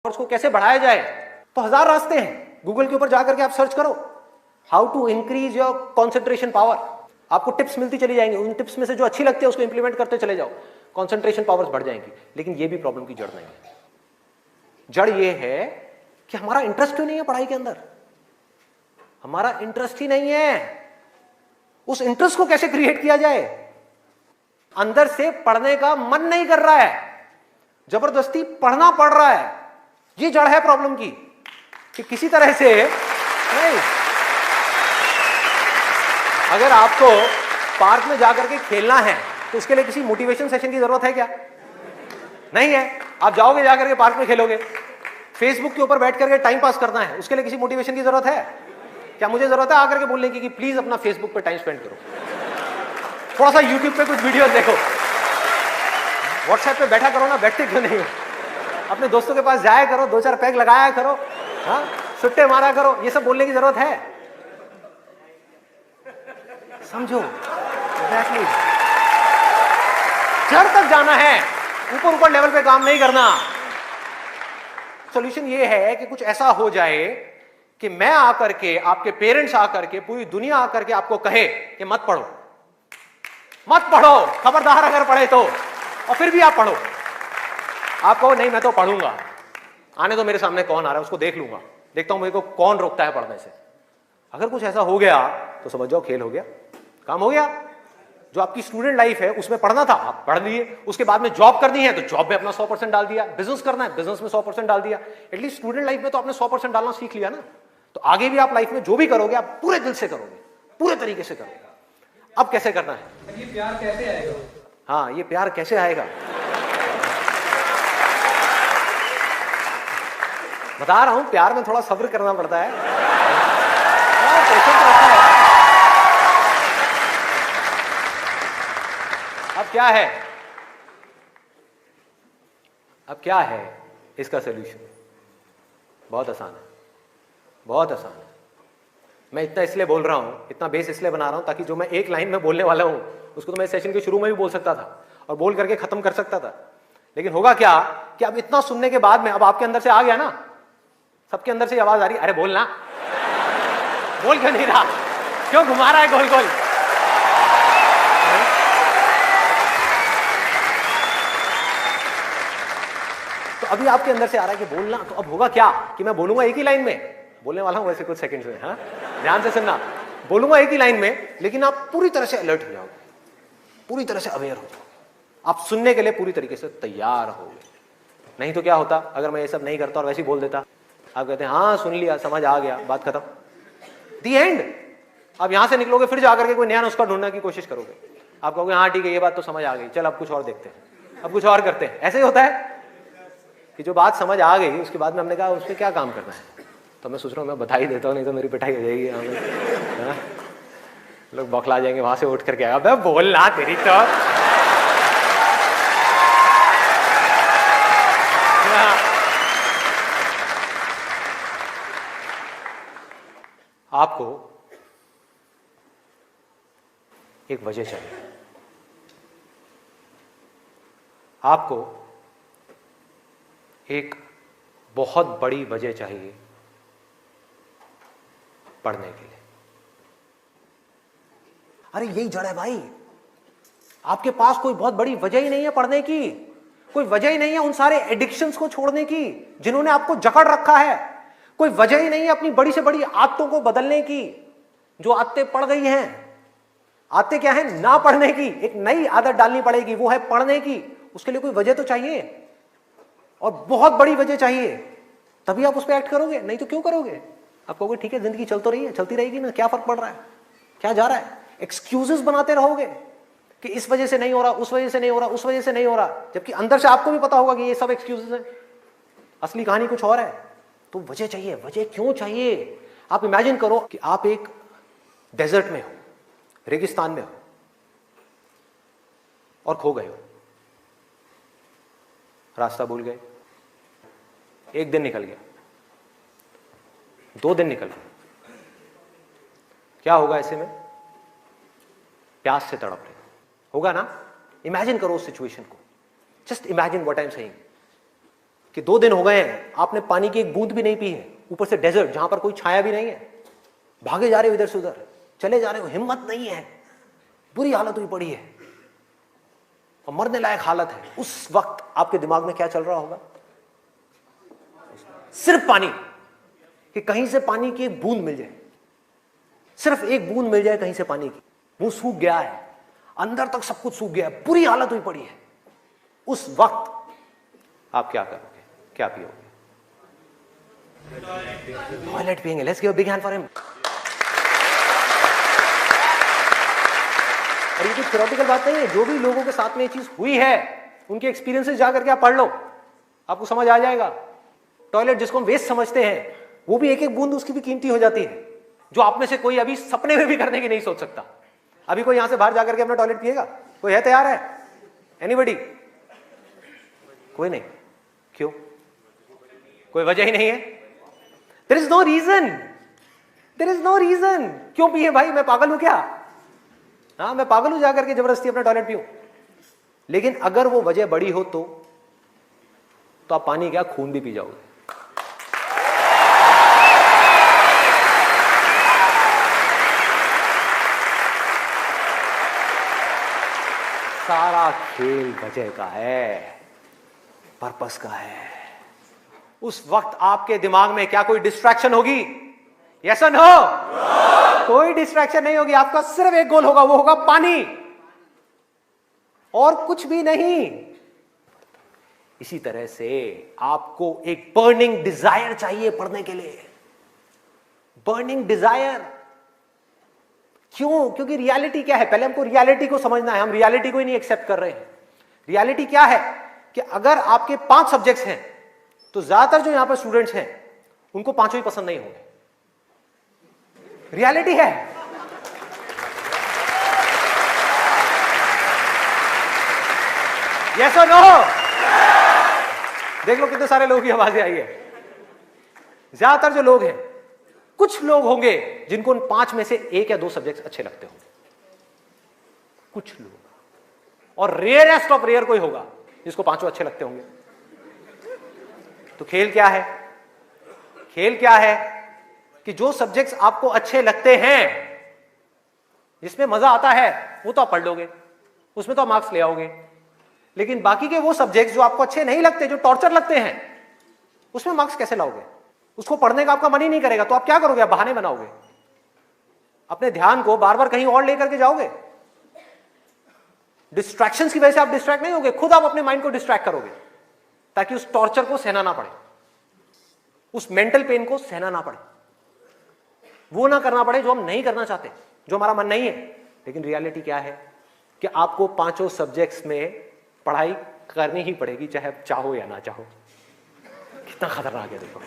उसको कैसे बढ़ाया जाए, तो हजार रास्ते हैं। गूगल के ऊपर जाकर के आप सर्च करो how to increase your concentration power, आपको टिप्स मिलती चली जाएंगी। उन टिप्स में से जो अच्छी लगती है उसको इंप्लीमेंट करते चले जाओ, कॉन्सेंट्रेशन पावर्स बढ़ जाएंगी। लेकिन ये भी प्रॉब्लम की जड़ नहीं है। जड़ ये है कि हमारा इंटरेस्ट क्यों नहीं है पढ़ाई के अंदर, हमारा इंटरेस्ट ही नहीं है। उस इंटरेस्ट को कैसे क्रिएट किया जाए, अंदर से पढ़ने का मन नहीं कर रहा है, जबरदस्ती पढ़ना पड़ रहा है। ये जड़ है प्रॉब्लम की, कि किसी तरह से नहीं। अगर आपको पार्क में जाकर के खेलना है तो उसके लिए किसी मोटिवेशन सेशन की जरूरत है क्या? नहीं है। आप जाओगे जाकर के पार्क में खेलोगे। फेसबुक के ऊपर बैठ करके टाइम पास करना है, उसके लिए किसी मोटिवेशन की जरूरत है क्या? मुझे जरूरत है आकर के बोलने की कि प्लीज अपना फेसबुक पे टाइम स्पेंड करो, थोड़ा सा यूट्यूब पे कुछ वीडियो देखो, व्हाट्सएप पे बैठा करो ना, बैठते क्यों नहीं हो? अपने दोस्तों के पास जाया करो, 2-4 पैग लगाया करो, हाँ, सुट्टे मारा करो। ये सब बोलने की जरूरत है? समझो, एग्जैक्टली जड़ तक जाना है, ऊपर ऊपर लेवल पे काम नहीं करना। सॉल्यूशन ये है कि कुछ ऐसा हो जाए कि मैं आकर के, आपके पेरेंट्स आकर के, पूरी दुनिया आकर के आपको कहे कि मत पढ़ो, मत पढ़ो, खबरदार अगर पढ़े तो, और फिर भी आप पढ़ो। आप कहो नहीं मैं तो पढ़ूंगा, आने तो मेरे सामने कौन आ रहा है उसको देख लूंगा, देखता हूं मेरे को कौन रोकता है पढ़ने से। अगर कुछ ऐसा हो गया तो समझ जाओ खेल हो गया, काम हो गया। जो आपकी स्टूडेंट लाइफ है उसमें पढ़ना था, आप पढ़ लिए। उसके बाद में जॉब करनी है तो जॉब में अपना 100% डाल दिया, बिजनेस करना है बिजनेस में 100% डाल दिया। एटलीस्ट स्टूडेंट लाइफ में तो आपने 100% डालना सीख लिया ना। तो आगे भी आप लाइफ में जो भी करोगे आप पूरे दिल से करोगे, पूरे तरीके से करोगे। अब कैसे करना है? ये प्यार कैसे आएगा? हाँ, ये प्यार कैसे आएगा बता रहा हूं। प्यार में थोड़ा सब्र करना पड़ता है, पेशेंस रखना है। अब क्या है, अब क्या है इसका सलूशन? बहुत आसान है, बहुत आसान है। मैं इतना इसलिए बोल रहा हूं, इतना बेस इसलिए बना रहा हूं ताकि जो मैं एक लाइन में बोलने वाला हूं उसको तो मैं सेशन के शुरू में भी बोल सकता था और बोल करके खत्म कर सकता था। लेकिन होगा क्या कि अब इतना सुनने के बाद में अब आपके अंदर से आ गया ना, सबके अंदर से आवाज आ रही, अरे बोलना, बोल क्यों नहीं रहा, क्यों घुमा रहा है गोल गोल? तो अभी आपके अंदर से आ रहा है कि बोलना, तो अब होगा क्या कि मैं बोलूंगा एक ही लाइन में, बोलने वाला हूं वैसे कुछ सेकंड्स में, हाँ ध्यान से सुनना। बोलूंगा एक ही लाइन में, लेकिन आप पूरी तरह से अलर्ट हो जाओगे, पूरी तरह से अवेयर हो जाओगे, आप सुनने के लिए पूरी तरीके से तैयार होगे। नहीं तो क्या होता अगर मैं ये सब नहीं करता और वैसे ही बोल देता? आप कहते हैं हाँ सुन लिया, समझ आ गया, बात खत्म, दी एंड। अब यहां से निकलोगे फिर जाकर के कोई नया नुस्खा ढूंढने की कोशिश करोगे। आप कहोगे हाँ ठीक है ये बात तो समझ आ गई, चल अब कुछ और देखते हैं, अब कुछ और करते हैं। ऐसे ही होता है कि जो बात समझ आ गई उसके बाद में हमने कहा उस पर क्या काम करना है। तो मैं सोच रहा हूँ मैं बधाई देता हूँ, नहीं तो मेरी पिटाई हो जाएगी, लोग बौखला जाएंगे वहां से उठ करके। अबे बोलना तेरी तो आपको एक वजह चाहिए, आपको एक बहुत बड़ी वजह चाहिए पढ़ने के लिए। अरे यही जड़ है भाई, आपके पास कोई बहुत बड़ी वजह ही नहीं है पढ़ने की, कोई वजह ही नहीं है उन सारे एडिक्शंस को छोड़ने की जिन्होंने आपको जकड़ रखा है, कोई वजह ही नहीं है अपनी बड़ी से बड़ी आदतों को बदलने की जो आदतें पड़ गई हैं। आदतें क्या है? ना पढ़ने की, एक नई आदत डालनी पड़ेगी, वो है पढ़ने की। उसके लिए कोई वजह तो चाहिए और बहुत बड़ी वजह चाहिए, तभी आप उस पर एक्ट करोगे, नहीं तो क्यों करोगे? आप कहोगे ठीक है जिंदगी चल तो रही है, चलती रहेगी ना, क्या फर्क पड़ रहा है, क्या जा रहा है? एक्सक्यूजेस बनाते रहोगे कि इस वजह से नहीं हो रहा, उस वजह से नहीं हो रहा, उस वजह से नहीं हो रहा, जबकि अंदर से आपको भी पता होगा कि ये सब एक्सक्यूजेस हैं, असली कहानी कुछ और है। तो वजह चाहिए। वजह क्यों चाहिए? आप इमेजिन करो कि आप एक डेजर्ट में हो, रेगिस्तान में हो और खो गए हो, रास्ता भूल गए, एक दिन निकल गया, 2 दिन निकल गए, क्या होगा ऐसे में? प्यास से तड़प रहे होगा ना? इमेजिन करो उस सिचुएशन को, just imagine what I am saying. कि 2 दिन हो गए हैं आपने पानी की एक बूंद भी नहीं पी है, ऊपर से डेजर्ट जहां पर कोई छाया भी नहीं है, भागे जा रहे हो इधर से उधर, चले जा रहे हो, हिम्मत नहीं है, बुरी हालत हुई पड़ी है और मरने लायक हालत है। उस वक्त आपके दिमाग में क्या चल रहा होगा? सिर्फ पानी, कि कहीं से पानी की एक बूंद मिल जाए, सिर्फ एक बूंद मिल जाए कहीं से पानी की। मुंह सूख गया है, अंदर तक सब कुछ सूख गया है, बुरी हालत हुई पड़ी है। उस वक्त आप क्या करोगे, क्या पियोगे? टॉयलेट पिएंगे। Let's give a big hand for him. और ये कोई थ्योरेटिकल बात नहीं है, जो भी लोगों के साथ में ये चीज हुई है उनके एक्सपीरियंसेस जाकर के आप पढ़ लो, आपको समझ आ जाएगा। टॉयलेट जिसको हम वेस्ट समझते हैं, वो भी एक एक बूंद उसकी भी कीमती हो जाती है, जो आप में से कोई अभी सपने में भी करने की नहीं सोच सकता। अभी कोई यहां से बाहर जाकर के अपना टॉयलेट पिएगा? कोई है तैयार है? एनीबडी? कोई नहीं। क्यों? कोई वजह ही नहीं है। There is no reason, there is no reason. क्यों पिए भाई? मैं पागल हूं क्या? हाँ, मैं पागल हूं जाकर के जबरदस्ती अपना टॉयलेट पीऊं? लेकिन अगर वो वजह बड़ी हो तो आप पानी क्या, खून भी पी जाओगे। सारा खेल वजह का है, पर्पस का है। उस वक्त आपके दिमाग में क्या कोई डिस्ट्रैक्शन होगी? यस और नो? कोई डिस्ट्रैक्शन नहीं होगी। आपका सिर्फ एक गोल होगा, वो होगा पानी, और कुछ भी नहीं। इसी तरह से आपको एक बर्निंग डिजायर चाहिए पढ़ने के लिए। बर्निंग डिजायर क्यों? क्योंकि रियलिटी क्या है? पहले हमको रियलिटी को समझना है। हम रियलिटी को ही नहीं एक्सेप्ट कर रहे हैं। रियलिटी क्या है कि अगर आपके 5 सब्जेक्ट्स हैं तो ज्यादातर जो यहां पर स्टूडेंट्स हैं उनको 5 ही पसंद नहीं होंगे। रियलिटी है। यस और नो? देख लो कितने सारे लोगों की आवाजें आई है। ज्यादातर जो लोग हैं, कुछ लोग होंगे जिनको उन 5 में से 1 या 2 सब्जेक्ट अच्छे लगते होंगे, कुछ लोग, और रेयरेस्ट ऑफ रेयर कोई होगा जिसको 5 अच्छे लगते होंगे। तो खेल क्या है? खेल क्या है कि जो सब्जेक्ट्स आपको अच्छे लगते हैं, जिसमें मजा आता है, वो तो आप पढ़ लोगे, उसमें तो आप मार्क्स ले आओगे। लेकिन बाकी के वो सब्जेक्ट्स जो आपको अच्छे नहीं लगते, जो टॉर्चर लगते हैं, उसमें मार्क्स कैसे लाओगे? उसको पढ़ने का आपका मन ही नहीं करेगा, तो आप क्या करोगे? आप बहाने बनाओगे, अपने ध्यान को बार बार कहीं और लेकर के जाओगे। डिस्ट्रैक्शंस की वजह से आप डिस्ट्रैक्ट नहीं होगे, खुद आप अपने माइंड को डिस्ट्रैक्ट करोगे, ताकि उस टॉर्चर को सहना ना पड़े, उस मेंटल पेन को सहना ना पड़े, वो ना करना पड़े जो हम नहीं करना चाहते, जो हमारा मन नहीं है। लेकिन रियलिटी क्या है कि आपको 5 सब्जेक्ट्स में पढ़ाई करनी ही पड़ेगी, चाहे आप चाहो या ना चाहो। कितना खतरनाक है देखो।